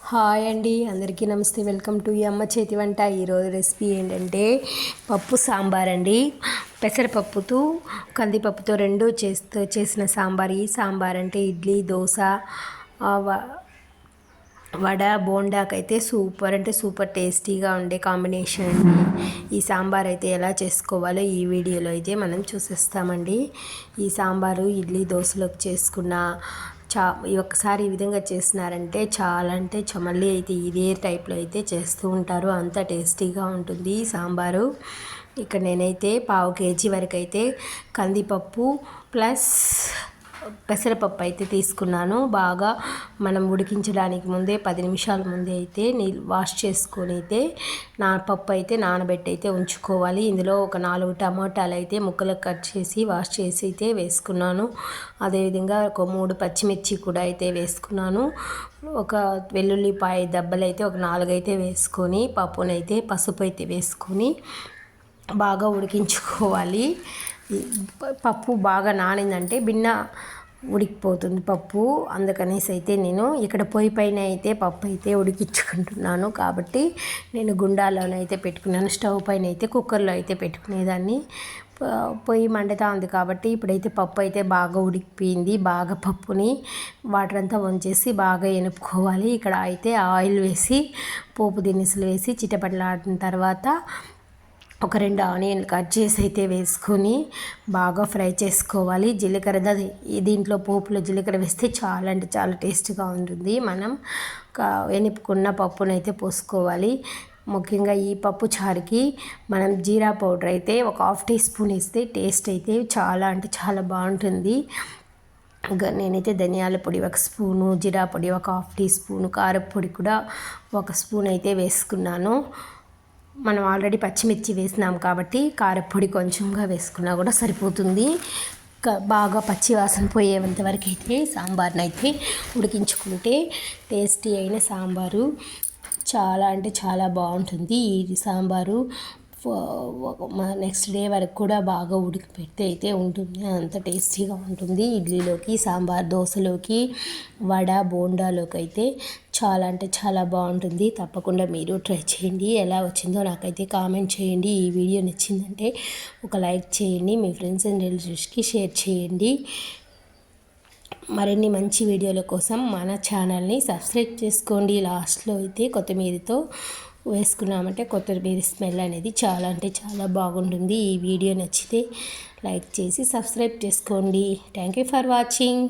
Hi అండి, అందరికీ నమస్తే. వెల్కమ్ టు ఈ అమ్మ చేతి వంట. ఈరోజు రెసిపీ ఏంటంటే పప్పు సాంబార్ అండి. పెసరపప్పుతో కందిపప్పుతో రెండు చేసిన సాంబార్. ఈ సాంబార్ అంటే ఇడ్లీ, దోశ, వడ, బోండాకైతే సూపర్ అంటే సూపర్ టేస్టీగా ఉండే కాంబినేషన్ అండి. ఈ సాంబార్ అయితే ఎలా చేసుకోవాలో ఈ వీడియోలో అయితే మనం చూసేస్తామండి. ఈ సాంబారు ఇడ్లీ, దోశలోకి చేసుకున్న ఒక్కసారి ఈ విధంగా చేసినారంటే చాలా అంటే మళ్ళీ అయితే ఇదే టైప్లో అయితే చేస్తూ ఉంటారు. అంత టేస్టీగా ఉంటుంది ఈ సాంబారు. ఇక్కడ నేనైతే 1/2 kg వరకు అయితే కందిపప్పు ప్లస్ పెసరపప్పు అయితే తీసుకున్నాను. బాగా మనం ఉడికించడానికి ముందే 10 నిమిషాల ముందే అయితే వాష్ చేసుకొని అయితే పప్పు అయితే నానబెట్టి అయితే ఉంచుకోవాలి. ఇందులో ఒక 4 టమాటాలు అయితే ముక్కలు కట్ చేసి వాష్ చేసి అయితే వేసుకున్నాను. అదేవిధంగా ఒక 3 పచ్చిమిర్చి కూడా అయితే వేసుకున్నాను. ఒక వెల్లుల్లిపాయ దెబ్బలు అయితే ఒక 4 అయితే వేసుకొని పప్పునైతే పసుపు అయితే వేసుకొని బాగా ఉడికించుకోవాలి. పప్పు బాగా నానిందంటే భిన్న ఉడికిపోతుంది పప్పు. అందుకనేసి అయితే నేను ఇక్కడ పొయ్యి పైన అయితే పప్పు అయితే ఉడికించుకుంటున్నాను. కాబట్టి నేను గుండాలోనైతే పెట్టుకున్నాను. స్టవ్ పైన అయితే కుక్కర్లో అయితే పెట్టుకునేదాన్ని. పొయ్యి మండుతా ఉంది కాబట్టి ఇప్పుడైతే పప్పు అయితే బాగా ఉడికిపోయింది. బాగా పప్పుని వాటర్ అంతా వంచేసి బాగా ఎనుపుకోవాలి. ఇక్కడ అయితే ఆయిల్ వేసి పోపు దినుసులు వేసి చిటపటలాడిన తర్వాత ఒక 2 ఆనియన్లు కట్ చేసి అయితే వేసుకొని బాగా ఫ్రై చేసుకోవాలి. జీలకర్ర దీంట్లో పోపులో జీలకర్ర వేస్తే చాలా అంటే చాలా టేస్ట్గా ఉంటుంది. మనం ఎనుపుకున్న పప్పునైతే పోసుకోవాలి. ముఖ్యంగా ఈ పప్పు చారుకి మనం జీరా పౌడర్ అయితే ఒక 1/2 టీ స్పూన్ వేస్తే టేస్ట్ అయితే చాలా అంటే చాలా బాగుంటుంది. నేనైతే ధనియాల పొడి 1 స్పూను, జీరా పొడి ఒక 1/2 టీ స్పూను, కారపొడి కూడా 1 స్పూన్ అయితే వేసుకున్నాను. మనం ఆల్రెడీ పచ్చిమిర్చి వేసినాం కాబట్టి కారపొడి కొంచెంగా వేసుకున్నా కూడా సరిపోతుంది. బాగా పచ్చి వాసన పోయేంత వరకు అయితే సాంబార్ని అయితే ఉడికించుకుంటే టేస్టీ అయిన సాంబారు చాలా అంటే చాలా బాగుంటుంది. ఈ సాంబారు నెక్స్ట్ డే వరకు కూడా బాగా ఉడికి పెడితే అయితే ఉంటుంది. అంత టేస్టీగా ఉంటుంది. ఇడ్లీలోకి, సాంబార్, దోశలోకి, వడ, బోండాలోకి అయితే చాలా అంటే చాలా బాగుంటుంది. తప్పకుండా మీరు ట్రై చేయండి. ఎలా వచ్చిందో నాకైతే కామెంట్ చేయండి. ఈ వీడియో నచ్చిందంటే ఒక లైక్ చేయండి. మీ ఫ్రెండ్స్ అండ్ రిలేటివ్స్కి షేర్ చేయండి. మరిన్ని మంచి వీడియోల కోసం మన ఛానల్ని సబ్స్క్రైబ్ చేసుకోండి. లాస్ట్లో అయితే కొత్తిమీరతో వేసుకున్నామంటే కొత్తిమీర స్మెల్ అనేది చాలా అంటే చాలా బాగుంటుంది. ఈ వీడియో నచ్చితే లైక్ చేసి సబ్స్క్రైబ్ చేసుకోండి. Thank you for watching.